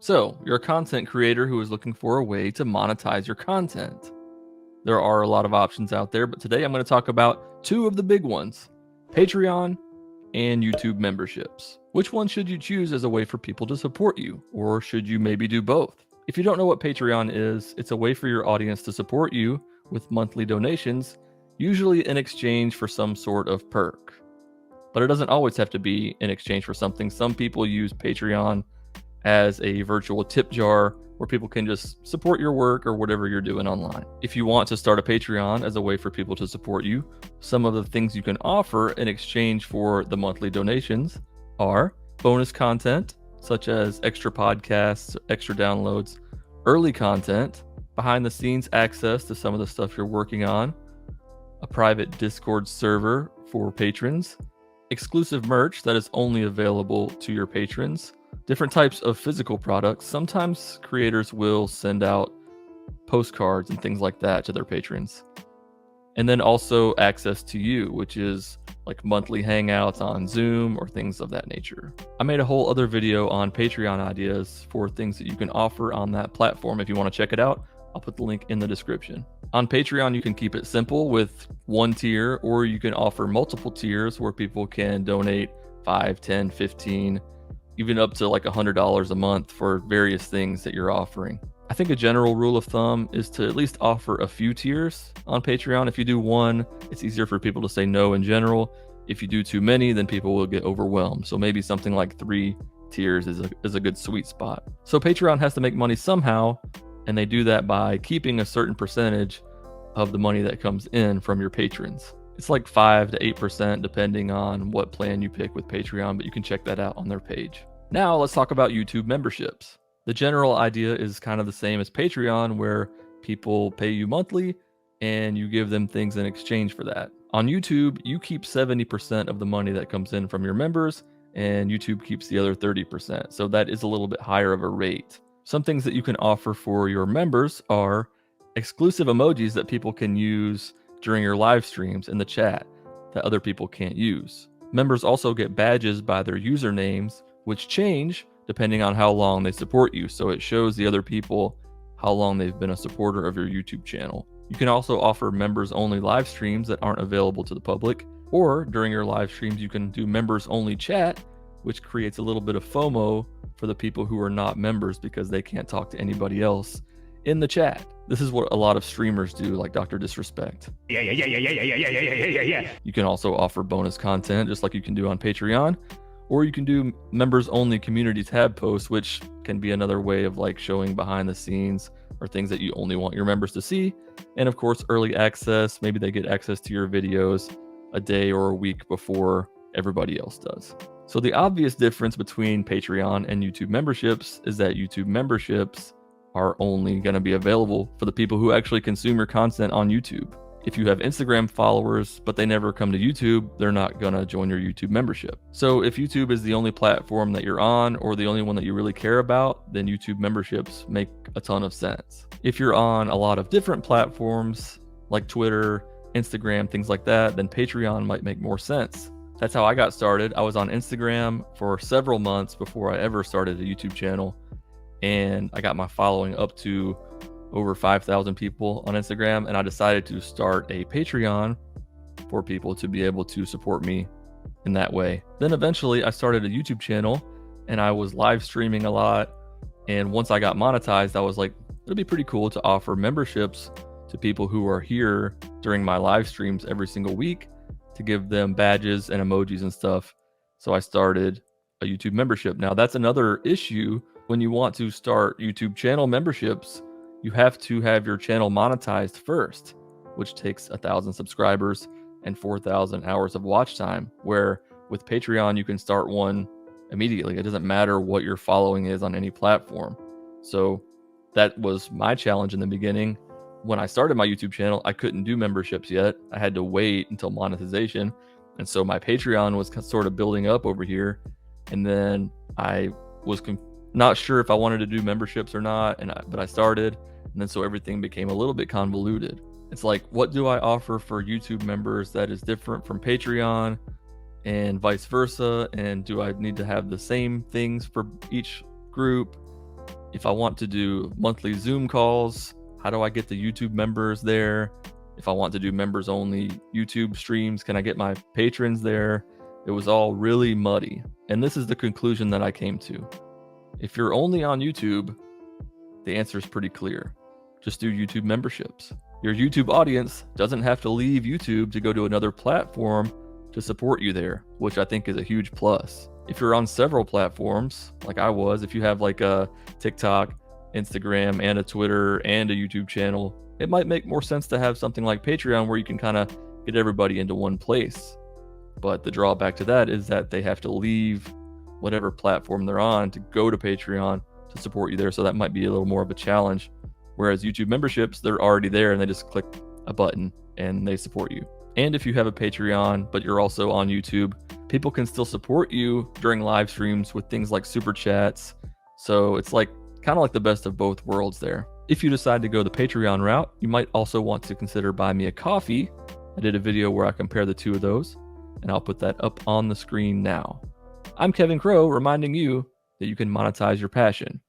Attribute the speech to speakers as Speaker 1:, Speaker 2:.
Speaker 1: So, you're a content creator who is looking for a way to monetize your content. There are a lot of options out there, but today I'm going to talk about two of the big ones: Patreon and YouTube memberships. Which one should you choose as a way for people to support you, or should you maybe do both? If you don't know what Patreon is, it's a way for your audience to support you with monthly donations, usually in exchange for some sort of perk. But it doesn't always have to be in exchange for something. Some people use Patreon as a virtual tip jar where people can just support your work or whatever you're doing online. If you want to start a Patreon as a way for people to support you, some of the things you can offer in exchange for the monthly donations are bonus content, such as extra podcasts, extra downloads, early content, behind the scenes access to some of the stuff you're working on, a private Discord server for patrons, exclusive merch that is only available to your patrons, different types of physical products. Sometimes creators will send out postcards and things like that to their patrons. And then also access to you, which is like monthly hangouts on Zoom or things of that nature. I made a whole other video on Patreon ideas for things that you can offer on that platform. If you want to check it out, I'll put the link in the description. On Patreon, you can keep it simple with one tier, or you can offer multiple tiers where people can donate 5, 10, 15, even up to like $100 a month for various things that you're offering. I think a general rule of thumb is to at least offer a few tiers on Patreon. If you do one, it's easier for people to say no in general. If you do too many, then people will get overwhelmed. So maybe something like 3 tiers is a good sweet spot. So Patreon has to make money somehow, and they do that by keeping a certain percentage of the money that comes in from your patrons. It's like 5 to 8% depending on what plan you pick with Patreon, but you can check that out on their page. Now let's talk about YouTube memberships. The general idea is kind of the same as Patreon, where people pay you monthly and you give them things in exchange for that. On YouTube, you keep 70% of the money that comes in from your members, and YouTube keeps the other 30%. So that is a little bit higher of a rate. Some things that you can offer for your members are exclusive emojis that people can use during your live streams in the chat that other people can't use. Members also get badges by their usernames, which change depending on how long they support you. So it shows the other people how long they've been a supporter of your YouTube channel. You can also offer members only live streams that aren't available to the public, or during your live streams, you can do members only chat, which creates a little bit of FOMO for the people who are not members because they can't talk to anybody else in the chat. This is what a lot of streamers do, like Dr. Disrespect. Yeah. You can also offer bonus content just like you can do on Patreon, or you can do members only community tab posts, which can be another way of like showing behind the scenes or things that you only want your members to see. And of course, early access, maybe they get access to your videos a day or a week before everybody else does. So the obvious difference between Patreon and YouTube memberships is that YouTube memberships are only going to be available for the people who actually consume your content on YouTube. If you have Instagram followers, but they never come to YouTube, they're not going to join your YouTube membership. So if YouTube is the only platform that you're on, or the only one that you really care about, then YouTube memberships make a ton of sense. If you're on a lot of different platforms like Twitter, Instagram, things like that, then Patreon might make more sense. That's how I got started. I was on Instagram for several months before I ever started a YouTube channel, and I got my following up to over 5,000 people on Instagram, and I decided to start a Patreon for people to be able to support me in that way. Then eventually I started a YouTube channel, and I was live streaming a lot, and once I got monetized, I was like, it'd be pretty cool to offer memberships to people who are here during my live streams every single week, to give them badges and emojis and stuff. So I started a YouTube membership. Now that's another issue when you want to start YouTube channel memberships. You have to have your channel monetized first, which takes 1,000 subscribers and 4,000 hours of watch time, where with Patreon, you can start one immediately. It doesn't matter what your following is on any platform. So that was my challenge in the beginning. When I started my YouTube channel, I couldn't do memberships yet. I had to wait until monetization. And so my Patreon was sort of building up over here. And then I was not sure if I wanted to do memberships or not, but I started. And then so everything became a little bit convoluted. It's like, what do I offer for YouTube members that is different from Patreon, and vice versa? And do I need to have the same things for each group? If I want to do monthly Zoom calls, how do I get the YouTube members there? If I want to do members only YouTube streams, can I get my patrons there? It was all really muddy. And this is the conclusion that I came to. If you're only on YouTube, the answer is pretty clear. Just do YouTube memberships. Your YouTube audience doesn't have to leave YouTube to go to another platform to support you there, which I think is a huge plus. If you're on several platforms, like I was, if you have like a TikTok, Instagram, and a Twitter and a YouTube channel, it might make more sense to have something like Patreon where you can kind of get everybody into one place. But the drawback to that is that they have to leave whatever platform they're on to go to Patreon to support you there. So that might be a little more of a challenge. Whereas YouTube memberships, they're already there and they just click a button and they support you. And if you have a Patreon, but you're also on YouTube, people can still support you during live streams with things like super chats. So it's like kind of like the best of both worlds there. If you decide to go the Patreon route, you might also want to consider buying me a coffee. I did a video where I compare the two of those, and I'll put that up on the screen now. I'm Kevin Crow, reminding you that you can monetize your passion.